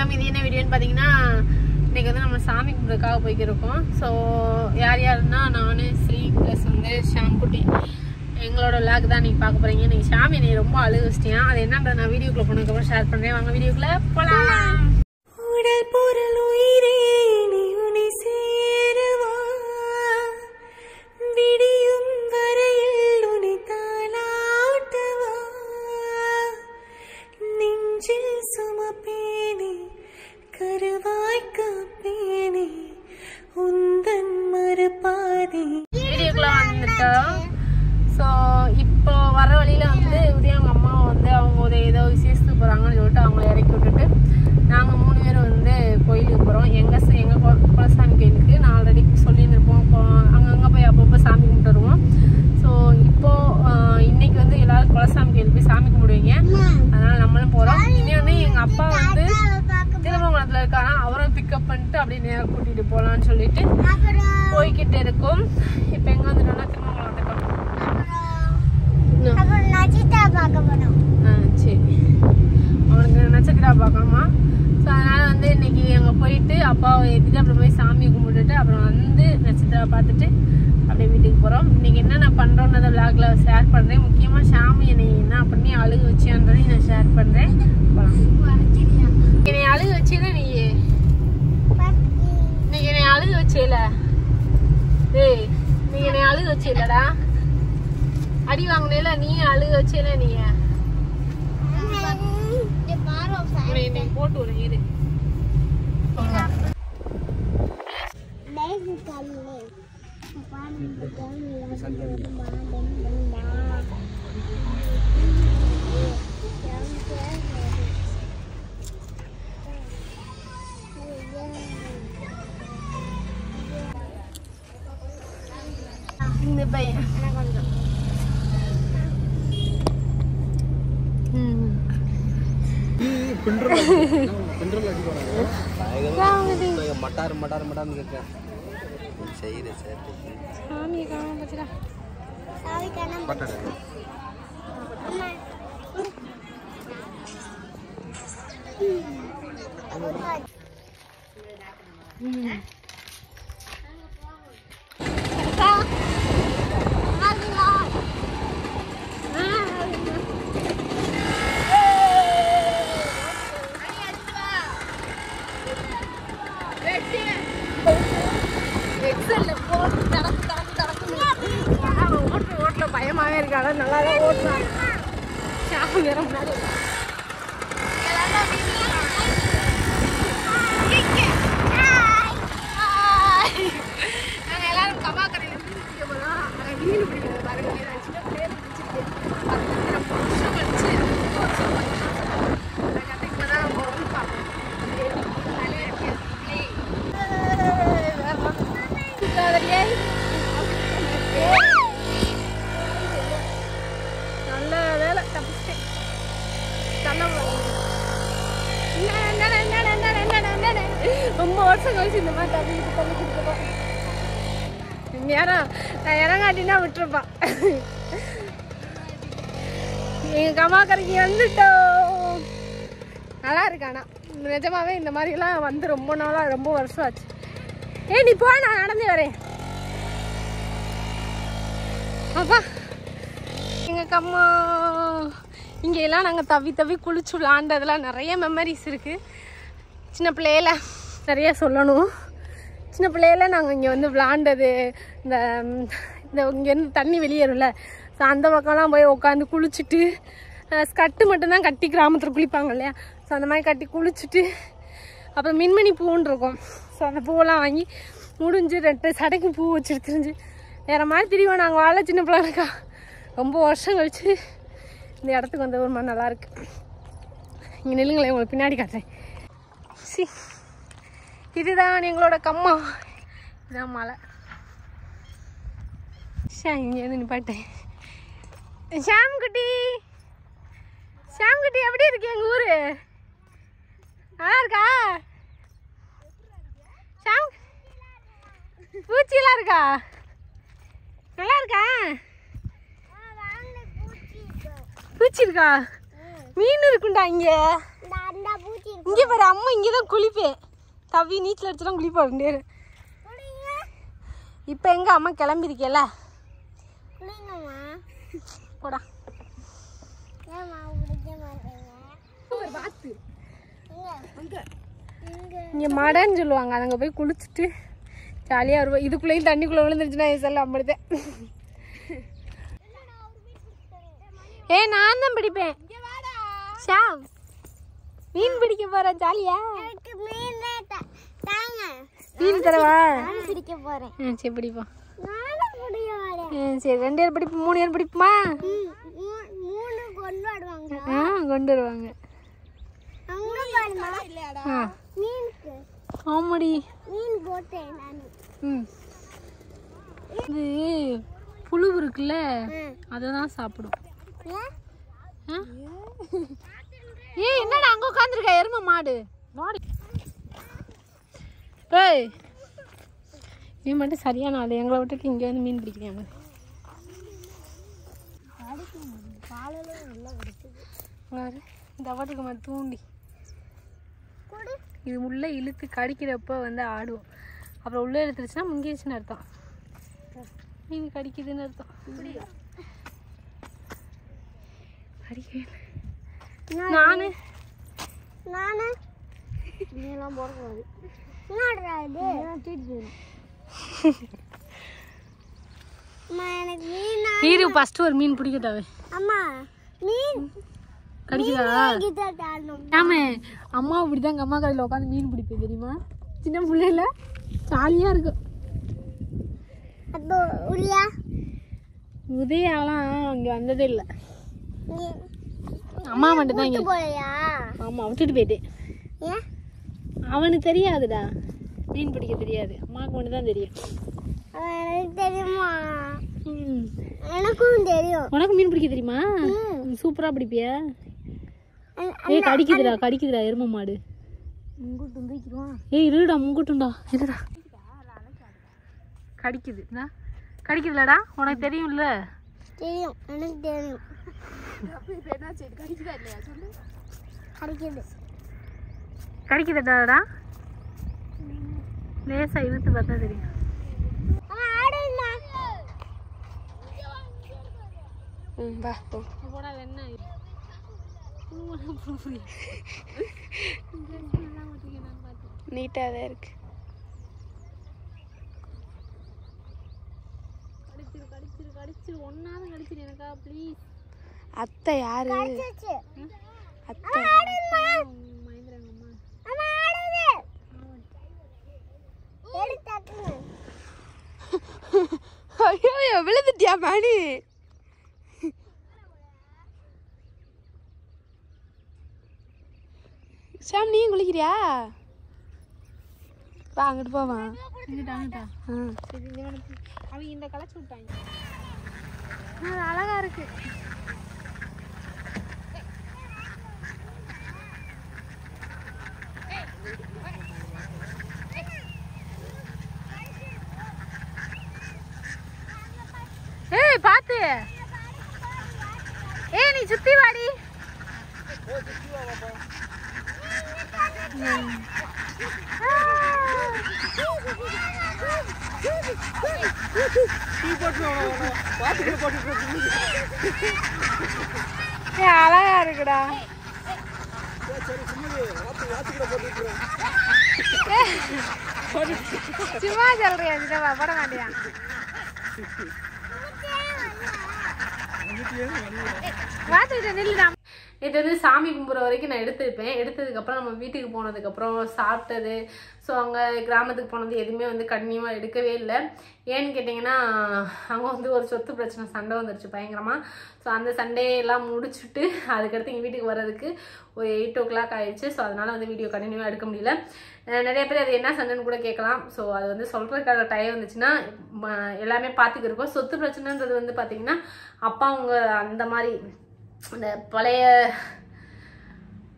வணக்கம். இது என்ன வீடியோன்னு பார்த்தீங்கன்னா, இன்றைக்கி வந்து நம்ம சாமி கும்பிட்றதுக்காக போய்க்கிருக்கோம். ஸோ யாருன்னா நான் ஸ்ரீ ப்ளஸ் வந்து ஷாம்குட்டி எங்களோட விளாக் தான் நீங்கள் பார்க்க போகிறீங்க. நீங்கள் ஷாமி என்னை ரொம்ப அழுக வச்சிட்டேன். அது என்னன்றதை நான் வீடியோக்குள்ளே போனதுக்கப்புறம் ஷேர் பண்ணுறேன். வாங்க வீடியோக்குள்ளே போகலாம். உடல் பொருள் உயிரே நீ உன்னை சேரவா, விடியும் வரையில் உன்னை தாளாட்டவா, நெஞ்சில் சுமப்பேனே கருவாய் காப்பேனே உந்தன் மறுபாதி. வீடியோக்குள்ள வந்துட்டோம். ஸோ இப்போ வர வழியில் வந்து உதயம் அவங்க அம்மா வந்து அவங்க ஒரு ஏதோ விசேஷத்துக்கு போகிறாங்கன்னு சொல்லிட்டு அவங்கள இறக்கி விட்டுட்டு நாங்கள் 3 பேர் வந்து கோயிலுக்கு போகிறோம். எங்கள் குலசாமி கோயிலுக்கு நான் ஆல்ரெடி சொல்லியிருந்திருப்போம். அங்கங்கே போய் அப்பப்போ சாமி கும்பிட்டு வருவோம். ஸோ இப்போது இன்றைக்கி வந்து எல்லோரும் குலசாமி கோயிலுக்கு போய் சாமி கும்பிடுவீங்க. அதனால் நம்மளும் போகிறோம். இன்னொன்று எங்கள் அப்பா வந்து திருமங்கலத்தில் இருக்காரா, அவரும் பிக்கப் பண்ணிட்டு அப்படியே நேராக கூட்டிகிட்டு போகலான்னு சொல்லிட்டு போய்கிட்டு இருக்கோம். இப்போ எங்கே வந்துட்டோம்னா திருமங்கலம் வந்துட்டோம். சரி, அவனுக்கு நட்சத்திரா பார்க்கணுமா. ஸோ அதனால் வந்து இன்னைக்கு அங்கே போயிட்டு அப்பாவை ஏற்றிட்டு அப்புறம் போய் சாமியை கும்பிட்டுட்டு அப்புறம் வந்து நட்சத்திரா பார்த்துட்டு அப்படியே வீட்டுக்கு போகிறோம். இன்றைக்கி என்னென்ன பண்ணுறோன்னதை விளாக்ல ஷேர் பண்ணுறேன். முக்கியமாக ஷாமி என்னை என்ன பண்ணி அழுக வச்சியான்றதையும் நான் ஷேர் பண்ணுறேன். என்னை அழுக வச்சேல நீ, இன்னைக்கு என்னை அழுக வச்சேல, டேய் நீ என்னை அழுக வச்சேலடா, அடி வாங்கினேல நீ அழுக வச்சேல. நீ இன்னைக்கு போட்டு ஒரு இரு இந்த பையன் ஓட்டுல பயமாவே இருக்காங்க. நல்லா தான் ஓட்டுறாங்க. ஷாம் வேற முன்னாடி நாங்கள் எல்லாரும் கமாக்கரையில் மீன் பிடிக்க போனோம். நாங்கள் மீன் பிடிக்கிறது பாருங்க. சின்ன பிள்ளைய பிடிச்சிருக்கு 10 வருஷம் கழிச்சு கற்றுக்கிட்டதான் போகணும்னு பார்ப்போம். நல்ல வேலை தப்பிச்சிட்டேன். ரொம்ப வருஷம் கழிச்சு இந்த மாதிரி தள்ளி கொடுத்துருப்போம். நேரம் நான் இறங்காட்டினா விட்டுருப்பான். எங்க கமாக்கரைக்கு வந்துட்டோம். நல்லா இருக்கு. ஆனால் நிஜமாவே இந்த மாதிரிலாம் வந்து ரொம்ப நாளாக ரொம்ப வருஷம் ஆச்சு. நீ போ, நான் நடந்து வரேன். அப்பா எங்கள் கம்மா இங்கெல்லாம் நாங்கள் தவி குளிச்சு விளாண்டதெல்லாம் நிறைய மெமரிஸ் இருக்குது. சின்ன பிள்ளையில நிறைய சொல்லணும். சின்ன பிள்ளையில நாங்கள் இங்கே வந்து விளாண்டது, இந்த இங்கேருந்து தண்ணி வெளியேறும்ல, ஸோ அந்த பக்கம்லாம் போய் உட்காந்து குளிச்சுட்டு, ஸ்கட்டு மட்டும்தான் கட்டி கிராமத்தில் குளிப்பாங்க இல்லையா, ஸோ அந்த மாதிரி கட்டி குளிச்சுட்டு அப்புறம் மின்மணி பூன்னு இருக்கும். ஸோ அந்த பூவெல்லாம் வாங்கி முடிஞ்சு 2 சடைக்கு பூ வச்சுட்டு தெரிஞ்சு வேறு மாதிரி திரிவோம். நாங்கள் வாழ சின்ன பிள்ளைக்கா ரொம்ப வருஷம் கழிச்சு இந்த இடத்துக்கு வந்த ஒரு மாதிரி நல்லாயிருக்கு. இங்கே நில்லுங்களேன், உங்களுக்கு பின்னாடி காட்டுறேன். இதுதான் எங்களோட கம்மா. இதுதான் மலை. இங்கேருந்து நிப்பாட்டேன். ஷாம்குட்டி எப்படி இருக்கு எங்கள் ஊர்? நல்லா இருக்கா? ஷாம் பூச்சியெல்லாம் இருக்கா? நல்லா இருக்கா? பூச்சி இருக்கா? மீன் இருக்குண்டா இங்க. இங்க பாரு, அம்மா இங்கே தான் குளிப்பேன். தவி நீச்சல் அடிச்சுலாம் குளிப்பேன். இப்போ எங்க அம்மா கிளம்பிருக்கல போடா. இங்கே மடன்னு சொல்லுவாங்க, அங்கே போய் குளிச்சுட்டு ஜாலியாக வருவோம். இதுக்குள்ளேயும் தண்ணிக்குள்ளே விழுந்துருச்சுன்னா செல்ல அம்பிடுதேன். நான் தான் பிடிப்பேன். ஷாம் மீன் பிடிக்க போறேன். ஜாலியா மீன் தரவா? பிடிக்க போறேன். சரி பிடிப்போம். சரி 2 பேர் பிடிப்போம், 3 பேர் பிடிப்போமா? கொண்டு வருவாங்க. ஆமாடி இது புழு இருக்குல்ல, அதை தான் சாப்பிடும். என்னடா அங்க உட்காந்துருக்க எருமை மாடு? ஏய் நீ மட்டும் சரியான ஆளு, எங்களை விட்டுட்டு இங்கே வந்து மீன் பிடிக்கிறாங்க. இந்த அவட்டுக்கு மாதிரி தூண்டி இது உள்ளே இழுத்து கடிக்கிறப்ப வந்து ஆடுவோம். அப்புறம் உள்ளே இழுத்துருச்சுன்னா முங்கிடுச்சுன்னு அர்த்தம், மீன் கடிக்குதுன்னு அர்த்தம். நானு நீலாம் போடக்கூடாது. நீரு ஃபர்ஸ்ட் ஒரு மீன் பிடிக்கட்டாவே. அம்மா மீன் கடிக்குதா? ஆமா அம்மா இப்படிதான் அம்மா கடையில் உட்காந்து மீன் பிடிப்பேன் தெரியுமா? சின்ன பிள்ளைல ஜாலியா இருக்கும். உதயாலாம் அங்க வந்ததே இல்லை, அம்மா மட்டும் தான் இங்க. ஆமா விட்டுட்டு போயிட்டேன். அவனுக்கு தெரியாதுடா, மீன் பிடிக்க தெரியாது, அம்மாவுக்கு மட்டும் தான் தெரியும். தெரியுமா? எனக்கும் தெரியும். உனக்கு மீன் பிடிக்க தெரியுமா? சூப்பரா பிடிப்பியா? ஏய் கடிக்குதுடா கடிக்குதுடா எருமை மாடு. ஏய் இருடா முங்குட்டுண்டா இருடா. கடிக்குது கடிக்குதுலடா, உனக்கு தெரியும்ல? தெரியும், எனக்கு தெரியும். கடிக்குதுடாடா, லேசா இழுத்து பார்த்தா தெரியும். நீட்டாக தான் இருக்கு. கடிச்சிரு ஒன்னாலும் கடிச்சிரு எனக்கா ப்ளீஸ். அத்தை யாரு? அத்தை ஐயோ விழுந்துட்டியா மணி? சாம் நீயும் குளிக்கிறியா? வா அங்கிட்டு போவா. அவங்க இந்த களைச்சு விட்டாங்க, அழகா இருக்கு. ஏய் பாத்து, ஏய் நீ சுத்தி வாடி. அழகா இருக்குடா. சும்மா சொல்றியா? சித்தப்பா போட மாட்டியா? இது வந்து சாமி கும்பிட்ற வரைக்கும் நான் எடுத்துருப்பேன். எடுத்ததுக்கப்புறம் நம்ம வீட்டுக்கு போனதுக்கப்புறம் சாப்பிட்டது, ஸோ அங்கே கிராமத்துக்கு போனது எதுவுமே வந்து கண்டினியூவாக எடுக்கவே இல்லை. ஏன்னு கேட்டிங்கன்னா அங்கே வந்து ஒரு சொத்து பிரச்சனை சண்டை வந்துருச்சு பயங்கரமாக. ஸோ அந்த சண்டையெல்லாம் முடிச்சுட்டு அதுக்கடுத்து எங்கள் வீட்டுக்கு வர்றதுக்கு ஒரு 8 o'clock ஆயிடுச்சு. ஸோ அதனால் வந்து வீடியோ கண்டினியூவாக எடுக்க முடியல. நிறைய பேர் அது என்ன சண்டைன்னு கூட கேட்கலாம். ஸோ அது வந்து சொல்கிறதுக்காக டைம் வந்துச்சுன்னா எல்லாமே பார்த்துக்கிருக்கோம். சொத்து பிரச்சனைன்றது வந்து பார்த்திங்கன்னா அப்பா அவங்க அந்த மாதிரி அந்த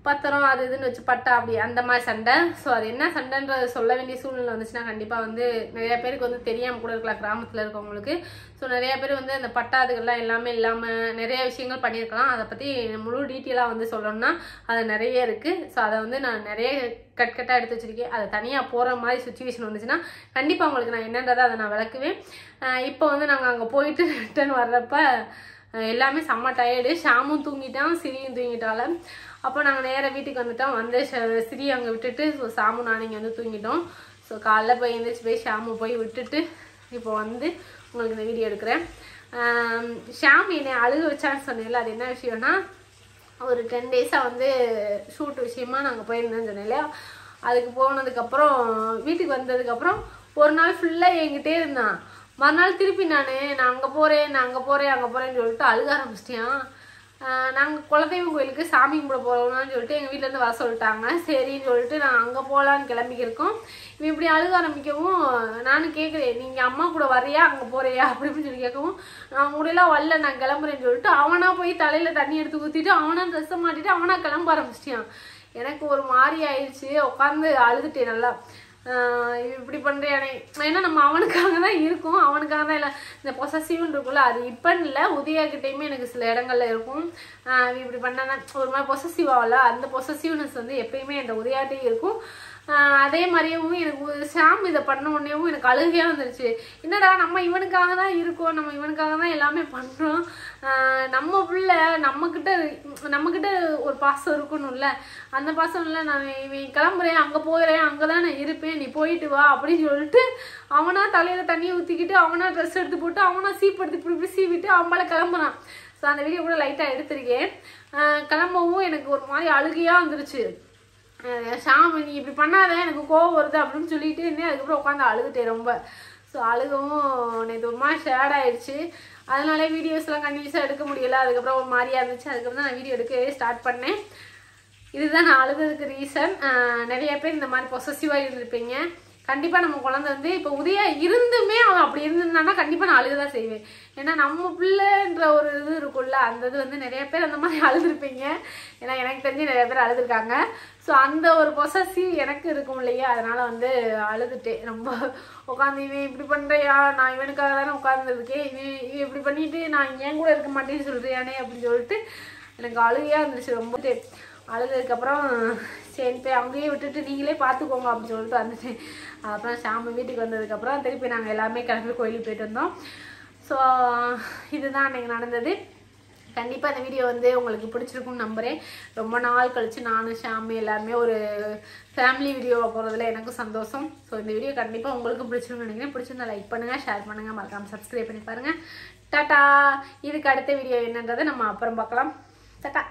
பத்திரம் அது இதுன்னு வச்சு பட்டா அப்படி அந்த மாதிரி சண்டை. ஸோ அது என்ன சண்டைன்றது சொல்ல வேண்டிய சூழ்நிலை வந்துச்சுன்னா கண்டிப்பாக வந்து நிறைய பேருக்கு வந்து தெரியாமல் கூட இருக்கலாம் கிராமத்தில் இருக்கவங்களுக்கு. ஸோ நிறைய பேர் வந்து அந்த பட்டாதுகள்லாம் எல்லாமே இல்லாமல் நிறைய விஷயங்கள் பண்ணியிருக்கலாம். அதை பற்றி முழு டீட்டெயிலாக வந்து சொல்லணும்னா அது நிறைய இருக்குது. ஸோ அதை வந்து நான் நிறைய கட்டாக எடுத்து வச்சுருக்கேன். அதை தனியாக போகிற மாதிரி சுச்சுவேஷன் வந்துச்சுன்னா கண்டிப்பாக உங்களுக்கு நான் என்னன்றதை அதை நான் விளக்குவேன். இப்போ வந்து நாங்கள் அங்கே போயிட்டு ரிட்டர்ன் வர்றப்ப எல்லாமே செம்ம டயர்டு. ஷாமும் தூங்கிட்டான், சிரியும் தூங்கிட்டால. அப்போ நாங்கள் நேராக வீட்டுக்கு வந்துட்டோம். வந்து சிரி அங்கே விட்டுட்டு ஸோ ஷாமு நான் இங்கே வந்து தூங்கிட்டோம். ஸோ காலைல போய் எழுந்திரிச்சு போய் ஷாமு போய் விட்டுட்டு இப்போ வந்து உங்களுக்கு இந்த வீடியோ எடுக்கிறேன். ஷாம் என்னை அழுக வச்சான்னு சொன்னேன்ல, அது என்ன விஷயம்னா ஒரு 10 டேஸாக வந்து ஷூட் விஷயமா நாங்கள் போயிருந்தேன்னு சொன்னேன் இல்லையா. அதுக்கு போனதுக்கப்புறம் வீட்டுக்கு வந்ததுக்கப்புறம் ஒரு நாள் ஃபுல்லாக என்கிட்டே இருந்தான். மறுநாள் திருப்பி நான் அங்கே போகிறேன்னு சொல்லிட்டு அழுக ஆரம்பிச்சிட்டேன். நாங்கள் குலதெய்வம் கோயிலுக்கு சாமி கும்பிட போகிறோம்னு சொல்லிட்டு எங்கள் வீட்டிலேருந்து வர சொல்லிட்டாங்க. சரின்னு சொல்லிட்டு நான் அங்கே போகலான்னு கிளம்பிக்கிருக்கோம். இவன் இப்படி அழுக ஆரம்பிக்கவும் நானும் கேட்குறேன், நீங்கள் அம்மா கூட வரையா அங்கே போகிறியா அப்படின்னு சொல்லி கேட்கவும் நான் முடியலாம் வரல நான் கிளம்புறேன்னு சொல்லிட்டு அவனாக போய் தலையில் தண்ணி எடுத்து ஊற்றிட்டு அவனாக ட்ரெஸ்ஸை மாட்டிட்டு அவனாக கிளம்ப ஆரம்பிச்சிட்டான். எனக்கு ஒரு மாதிரி ஆயிடுச்சு. உட்காந்து அழுதுட்டேன் நல்லா. இப்படி பண்ணுறியானே, ஏன்னா நம்ம அவனுக்காக தான் இருக்கும், அவனுக்காக தான் இல்லை. இந்த பொசசிவ்னு இருக்குல்ல, அது இப்போன்னு இல்லை உதயாக்கிட்டையுமே எனக்கு சில இடங்கள்ல இருக்கும். இப்படி பண்ணாதான் ஒரு மாதிரி பொசசிவ் ஆகல, அந்த பொசசிவ்னஸ் வந்து எப்பயுமே அந்த உதயாட்டையும் இருக்கும். அதே மாதிரியும் எனக்கு ஷாம் இதை பண்ண உடனேவும் எனக்கு அழுகையாக வந்துருச்சு. என்னடா நம்ம இவனுக்காக தான் இருக்கோம், நம்ம இவனுக்காக தான் எல்லாமே பண்ணுறோம். நம்ம பிள்ளை நம்மக்கிட்ட ஒரு பாசம் இருக்கணும்ல, அந்த பாசம் இல்லை. நான் இவன் கிளம்புறேன் அங்கே போகிறேன் அங்கே தான் நான் இருப்பேன் நீ போயிட்டு வா அப்படின்னு சொல்லிட்டு அவனா தலையில் தண்ணியை ஊற்றிக்கிட்டு அவனா ட்ரெஸ் எடுத்து போட்டு அவனா சீப் எடுத்து இப்படி சீவிட்டு அவன் கிளம்புறான். ஸோ அந்த வீடியோ கூட லைட்டாக எடுத்திருக்கேன். கிளம்பவும் எனக்கு ஒரு மாதிரி அழுகையாக வந்துருச்சு. ஷாம் நீ இப்படி பண்ணாத எனக்கு கோவம் வருது அப்படின்னு சொல்லிட்டு இருந்தேன். அதுக்கப்புறம் உட்காந்து அழுதுட்டேன் ரொம்ப. ஸோ அழுகவும் நேற்று ஒரு மாதிரி ஷேட் ஆகிடுச்சு. அதனால வீடியோஸ்லாம் கண்டினியூஸாக எடுக்க முடியலை. அதுக்கப்புறம் ஒரு மாதிரியாக இருந்துச்சு. அதுக்கப்புறம் தான் நான் வீடியோ எடுக்கவே ஸ்டார்ட் பண்ணேன். இதுதான் நான் அழுதுறதுக்கு ரீசன். நிறைய பேர் இந்த மாதிரி பொசசிவாக இருந்திருப்பீங்க. கண்டிப்பாக நம்ம குழந்தை வந்து இப்போ உதயா இருந்துமே அவன் அப்படி இருந்திருந்தான்னா கண்டிப்பாக நான் அழுகதான் செய்வேன். ஏன்னா நம்ம பிள்ளைன்ற ஒரு இது இருக்கும்ல, அந்த இது வந்து நிறைய பேர் அந்த மாதிரி அழுதுருப்பீங்க. ஏன்னா எனக்கு தெரிஞ்சு நிறைய பேர் அழுதுருக்காங்க. ஸோ அந்த ஒரு பொசசிவ் எனக்கு இருக்கும் இல்லையா, அதனால் வந்து அழுதுட்டேன் ரொம்ப. உட்காந்து இவன் இப்படி பண்ணுறியா, நான் இவனுக்காக தானே உட்காந்துருக்கேன், இவன் இப்படி பண்ணிட்டு நான் என் கூட இருக்க மாட்டேன்னு சொல்கிறியானே அப்படின்னு சொல்லிட்டு எனக்கு அழுகையாக இருந்துச்சு ரொம்ப. அழுதுக்கப்புறம் சரி போய் அங்கேயே விட்டுட்டு நீங்களே பார்த்துக்கோங்க அப்படின்னு சொல்லிட்டு வந்துட்டேன். அப்புறம் ஷாம் வீட்டுக்கு வந்ததுக்கப்புறம் திருப்பி நாங்கள் எல்லாமே கிளம்பி கோயிலுக்கு போயிட்டு வந்தோம். ஸோ இதுதான் அன்றைக்கி நடந்தது. கண்டிப்பாக இந்த வீடியோ வந்து உங்களுக்கு பிடிச்சிருக்குன்னு நம்புகிறேன். ரொம்ப நாள் கழித்து நானும் ஷாமி எல்லாருமே ஒரு ஃபேமிலி வீடியோவை போகிறதுல எனக்கும் சந்தோஷம். ஸோ இந்த வீடியோ கண்டிப்பாக உங்களுக்கு பிடிச்சிருக்குன்னு நினைக்கிறேன். பிடிச்சிருந்தா லைக் பண்ணுங்கள், ஷேர் பண்ணுங்கள், மறக்காமல் சப்ஸ்கிரைப் பண்ணி பாருங்கள். டாட்டா. இதுக்கு அடுத்த வீடியோ என்னன்றதை நம்ம அப்புறம் பார்க்கலாம். டாட்டா.